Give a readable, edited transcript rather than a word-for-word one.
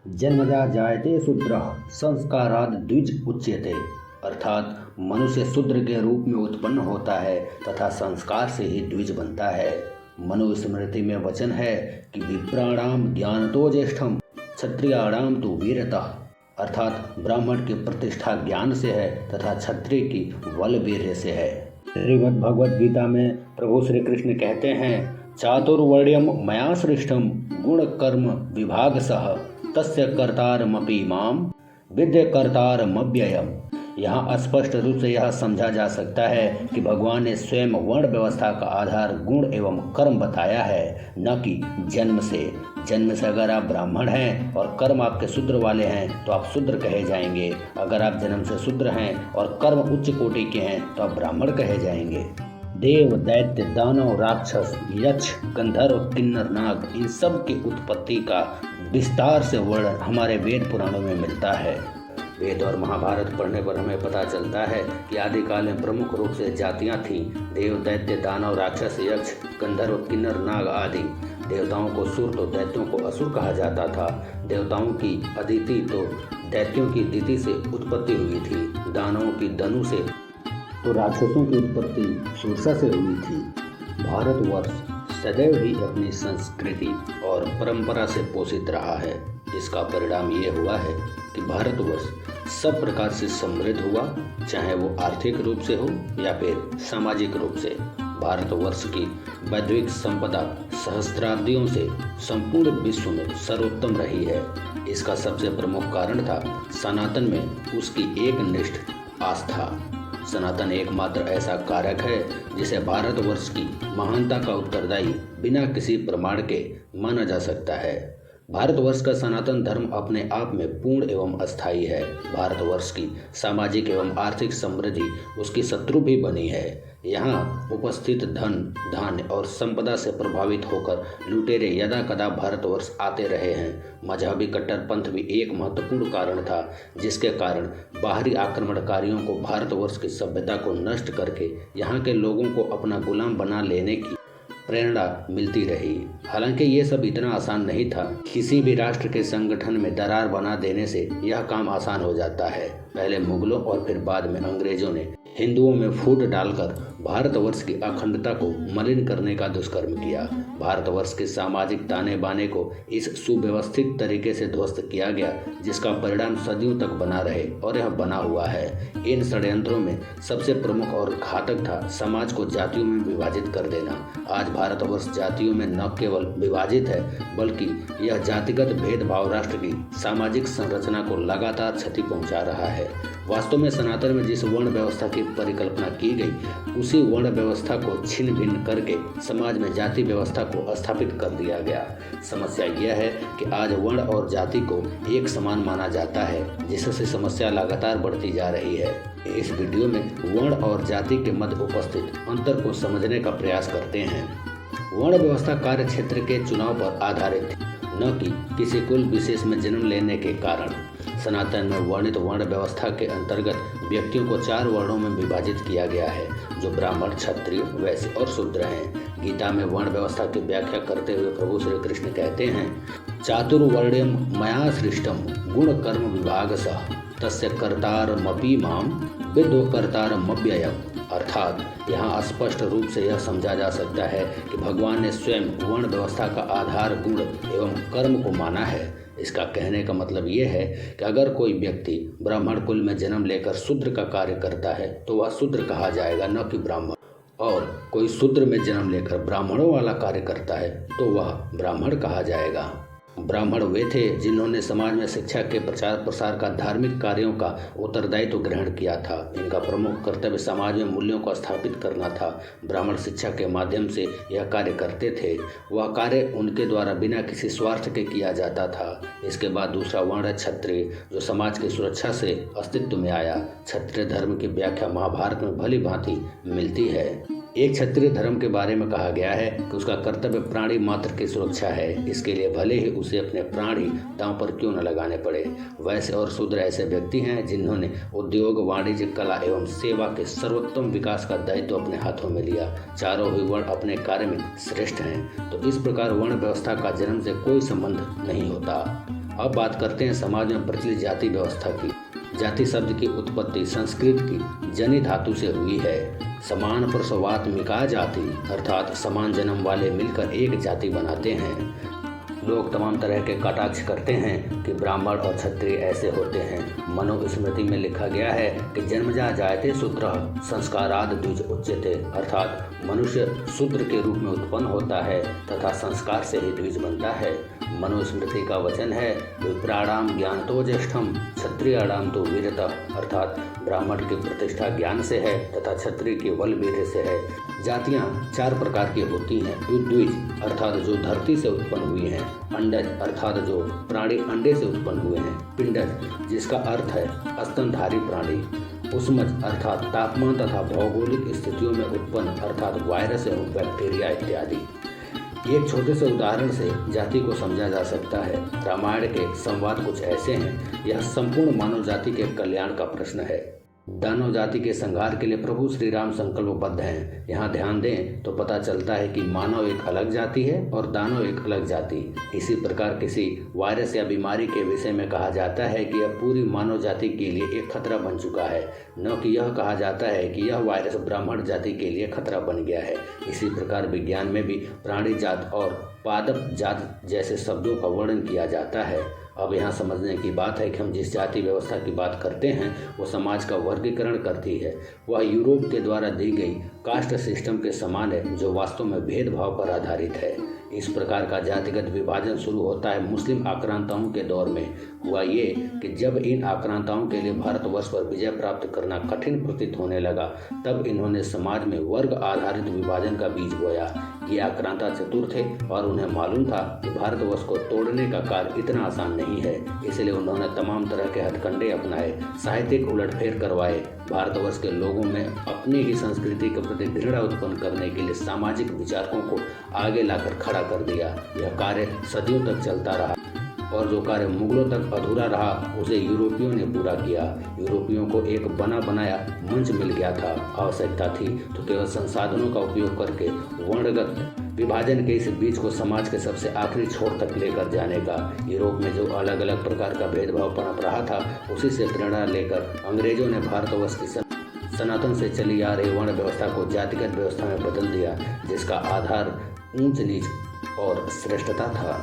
जन्मजा जायते शूद्रः संस्काराद द्विज उच्यते। अर्थात मनुष्य शूद्र के रूप में उत्पन्न होता है तथा संस्कार से ही द्विज बनता है। मनुस्मृति में वचन है कि विप्राणाम ज्ञानतो ज्येष्ठम क्षत्रियाणाम तो वीरतः। अर्थात ब्राह्मण की प्रतिष्ठा ज्ञान से है तथा क्षत्रिय की बल वीर्य से है। श्रीमद् भगवद गीता में प्रभु श्री कृष्ण कहते हैं, चातुर्वर्ण्यम मया सृष्टम गुण कर्म विभाग सह तस्य कर्तारमपि माम विद्य कर्तारमव्ययम्। यहाँ स्पष्ट रूप से यह समझा जा सकता है कि भगवान ने स्वयं वर्ण व्यवस्था का आधार गुण एवं कर्म बताया है, न कि जन्म से। जन्म से अगर आप ब्राह्मण हैं और कर्म आपके शूद्र वाले हैं तो आप शूद्र कहे जाएंगे। अगर आप जन्म से शूद्र हैं और कर्म उच्च कोटि के हैं तो आप ब्राह्मण कहे जाएंगे। देव, दैत्य, दानव, राक्षस, यक्ष, गंधर्व, किन्नर, नाग, इन सब की उत्पत्ति का विस्तार से वर्णन हमारे वेद पुराणों में मिलता है। वेद और महाभारत पढ़ने पर हमें पता चलता है कि आदिकाल में प्रमुख रूप से जातियां थीं, देव, दैत्य, दानव, राक्षस, यक्ष, गंधर्व, किन्नर, नाग आदि। देवताओं को सुर तो दैत्यों को असुर कहा जाता था। देवताओं की अदिति तो दैत्यों की दिति से उत्पत्ति हुई थी। दानवों की दनु से तो राक्षसों की उत्पत्ति सुरसा से हुई थी। भारतवर्ष सदैव ही अपनी संस्कृति और परंपरा से पोषित रहा है। इसका परिणाम ये हुआ है कि भारतवर्ष सब प्रकार से समृद्ध हुआ, चाहे वो आर्थिक रूप से हो या फिर सामाजिक रूप से। भारतवर्ष की वैश्विक संपदा सहस्त्राब्दियों से संपूर्ण विश्व में सर्वोत्तम रही है। इसका सबसे प्रमुख कारण था सनातन में उसकी एकनिष्ठ आस्था। सनातन एकमात्र ऐसा कारक है जिसे भारतवर्ष की महानता का उत्तरदायी बिना किसी प्रमाण के माना जा सकता है। भारतवर्ष का सनातन धर्म अपने आप में पूर्ण एवं अस्थायी है। भारतवर्ष की सामाजिक एवं आर्थिक समृद्धि उसकी शत्रु भी बनी है। यहाँ उपस्थित धन, धान्य और संपदा से प्रभावित होकर लुटेरे यदा कदा भारतवर्ष आते रहे हैं। मजहबी कट्टरपंथ भी एक महत्वपूर्ण कारण था, जिसके कारण बाहरी आक्रमणकारियों को भारतवर्ष की सभ्यता को नष्ट करके यहाँ के लोगों को अपना गुलाम बना लेने की प्रेरणा मिलती रही। हालांकि ये सब इतना आसान नहीं था। किसी भी राष्ट्र के संगठन में दरार बना देने से यह काम आसान हो जाता है। पहले मुगलों और फिर बाद में अंग्रेजों ने हिंदुओं में फूट डालकर भारतवर्ष की अखंडता को मलिन करने का दुष्कर्म किया। भारतवर्ष के सामाजिक ताने बाने को इस सुव्यवस्थित तरीके से ध्वस्त किया गया, जिसका परिणाम सदियों तक बना रहे और यह बना हुआ है। इन षड्यंत्रों में सबसे प्रमुख और घातक था समाज को जातियों में विभाजित कर देना। आज भारतवर्ष जातियों में न केवल विभाजित है, बल्कि यह जातिगत भेदभाव राष्ट्र की सामाजिक संरचना को लगातार क्षति पहुंचा रहा है। वास्तव में सनातन में जिस वर्ण व्यवस्था की परिकल्पना की गई, उसी वर्ण व्यवस्था को छिन्न भिन्न करके समाज में जाति व्यवस्था को स्थापित कर दिया गया। समस्या यह है कि आज वर्ण और जाति को एक समान माना जाता है, जिससे समस्या लगातार बढ़ती जा रही है। इस वीडियो में वर्ण और जाति के मध्य उपस्थित अंतर को समझने का प्रयास करते हैं। वर्ण व्यवस्था कार्य क्षेत्र के चुनाव पर आधारित थी, न कि किसी कुल विशेष में जन्म लेने के कारण। सनातन में वर्णित वर्ण व्यवस्था के अंतर्गत व्यक्तियों को 4 वर्णों में विभाजित किया गया है, जो ब्राह्मण, क्षत्रिय, वैश्य और शूद्र हैं। गीता में वर्ण व्यवस्था की व्याख्या करते हुए प्रभु श्री कृष्ण कहते हैं, चातुर्वर्ण्यम मया सृष्टम गुण कर्म विभागशः तस्य कर्तारमपि माम विद्यो कर्तारमव्ययम्। अर्थात यहाँ स्पष्ट रूप से यह समझा जा सकता है कि भगवान ने स्वयं वर्ण व्यवस्था का आधार गुण एवं कर्म को माना है। इसका कहने का मतलब ये है कि अगर कोई व्यक्ति ब्राह्मण कुल में जन्म लेकर शूद्र का कार्य करता है तो वह शूद्र कहा जाएगा, न कि ब्राह्मण। और कोई शूद्र में जन्म लेकर ब्राह्मणों वाला कार्य करता है तो वह ब्राह्मण कहा जाएगा। ब्राह्मण वे थे जिन्होंने समाज में शिक्षा के प्रचार प्रसार का धार्मिक कार्यों का उत्तरदायित्व ग्रहण किया था। इनका प्रमुख कर्तव्य समाज में मूल्यों को स्थापित करना था। ब्राह्मण शिक्षा के माध्यम से यह कार्य करते थे। वह कार्य उनके द्वारा बिना किसी स्वार्थ के किया जाता था। इसके बाद दूसरा वर्ण है क्षत्रिय, जो समाज की सुरक्षा से अस्तित्व में आया। क्षत्रिय धर्म की व्याख्या महाभारत में भली भांति मिलती है। एक क्षत्रिय धर्म के बारे में कहा गया है कि उसका कर्तव्य प्राणी मात्र की सुरक्षा है। इसके लिए भले ही उसे अपने प्राण ही दांव पर क्यों न लगाने पड़े। वैश्य और शूद्र ऐसे व्यक्ति हैं जिन्होंने उद्योग, वाणिज्य, कला एवं सेवा के सर्वोत्तम विकास का दायित्व अपने हाथों में लिया। चारों ही वर्ण अपने कार्य में श्रेष्ठ हैं। तो इस प्रकार वर्ण व्यवस्था का जन्म से कोई संबंध नहीं होता। अब बात करते हैं समाज में प्रचलित जाति व्यवस्था की। जाति शब्द की उत्पत्ति संस्कृत की जनि धातु से हुई है। समान प्रसवात्मिका जाति अर्थात समान जन्म वाले मिलकर एक जाति बनाते हैं। लोग तमाम तरह के कटाक्ष करते हैं कि ब्राह्मण और क्षत्रिय ऐसे होते हैं। मनुस्मृति में लिखा गया है कि जन्मजा जायते शूद्रः संस्काराद द्विज उच्यते अर्थात मनुष्य शूद्र के रूप में उत्पन्न होता है तथा संस्कार से ही द्विज बनता है। मनुस्मृति का वचन है विप्राणाम ज्ञानतो ज्येष्ठम क्षत्रियाणाम तो वीरतः अर्थात ब्राह्मण की प्रतिष्ठा ज्ञान से है तथा क्षत्रिय की बल वीर्य से है। जातियाँ 4 प्रकार की होती हैं। द्विज अर्थात जो धरती से उत्पन्न हुई हैं, अंडज अर्थात जो प्राणी अंडे से उत्पन्न हुए हैं, पिंडज जिसका अर्थ है स्तनधारी प्राणी, उष्मज अर्थात तापमान तथा भौगोलिक स्थितियों में उत्पन्न अर्थात वायरस एवं बैक्टीरिया इत्यादि। एक छोटे से उदाहरण से जाति को समझा जा सकता है। रामायण के संवाद कुछ ऐसे हैं। यह संपूर्ण मानव जाति के कल्याण का प्रश्न है। दानव जाति के संहार के लिए प्रभु श्री राम संकल्पबद्ध हैं। यहाँ ध्यान दें तो पता चलता है कि मानव एक अलग जाति है और दानव एक अलग जाति। इसी प्रकार किसी वायरस या बीमारी के विषय में कहा जाता है कि यह पूरी मानव जाति के लिए एक खतरा बन चुका है, न कि यह कहा जाता है कि यह वायरस ब्राह्मण जाति के लिए खतरा बन गया है। इसी प्रकार विज्ञान में भी प्राणी जात और पादप जात जैसे शब्दों का वर्णन किया जाता है। अब यहाँ समझने की बात है कि हम जिस जाति व्यवस्था की बात करते हैं वो समाज का वर्गीकरण करती है। वह यूरोप के द्वारा दी गई कास्ट सिस्टम के समान है जो वास्तव में भेदभाव पर आधारित है। इस प्रकार का जातिगत विभाजन शुरू होता है मुस्लिम आक्रांताओं के दौर में। हुआ ये कि जब इन आक्रांताओं के लिए भारतवर्ष पर विजय प्राप्त करना कठिन प्रतीत होने लगा, तब इन्होंने समाज में वर्ग आधारित विभाजन का बीज बोया। ये आक्रांता चतुर थे और उन्हें मालूम था कि भारतवर्ष को तोड़ने का कार्य इतना आसान नहीं है, इसलिए उन्होंने तमाम तरह के हथकंडे अपनाए, साहित्यिक उलटफेर करवाए, भारतवर्ष के लोगों में अपनी ही संस्कृति के प्रति घृणा उत्पन्न करने के लिए सामाजिक विचारकों को आगे लाकर खड़ा कर दिया। यह कार्य सदियों तक चलता रहा और जो कार्य मुगलों तक अधूरा रहा उसे यूरोपियों ने पूरा किया। यूरोपियों को एक बना बनाया मंच मिल गया था। आवश्यकता थी तो केवल संसाधनों का उपयोग करके वर्णगत विभाजन के इस बीज को समाज के सबसे आखिरी छोर तक लेकर जाने का। यूरोप में जो अलग अलग प्रकार का भेदभाव पनप रहा था, उसी से प्रेरणा लेकर अंग्रेजों ने भारतवर्ष की सनातन से चली आ रही वर्ण व्यवस्था को जातिगत व्यवस्था में बदल दिया, जिसका आधार ऊंच नीच और श्रेष्ठता था।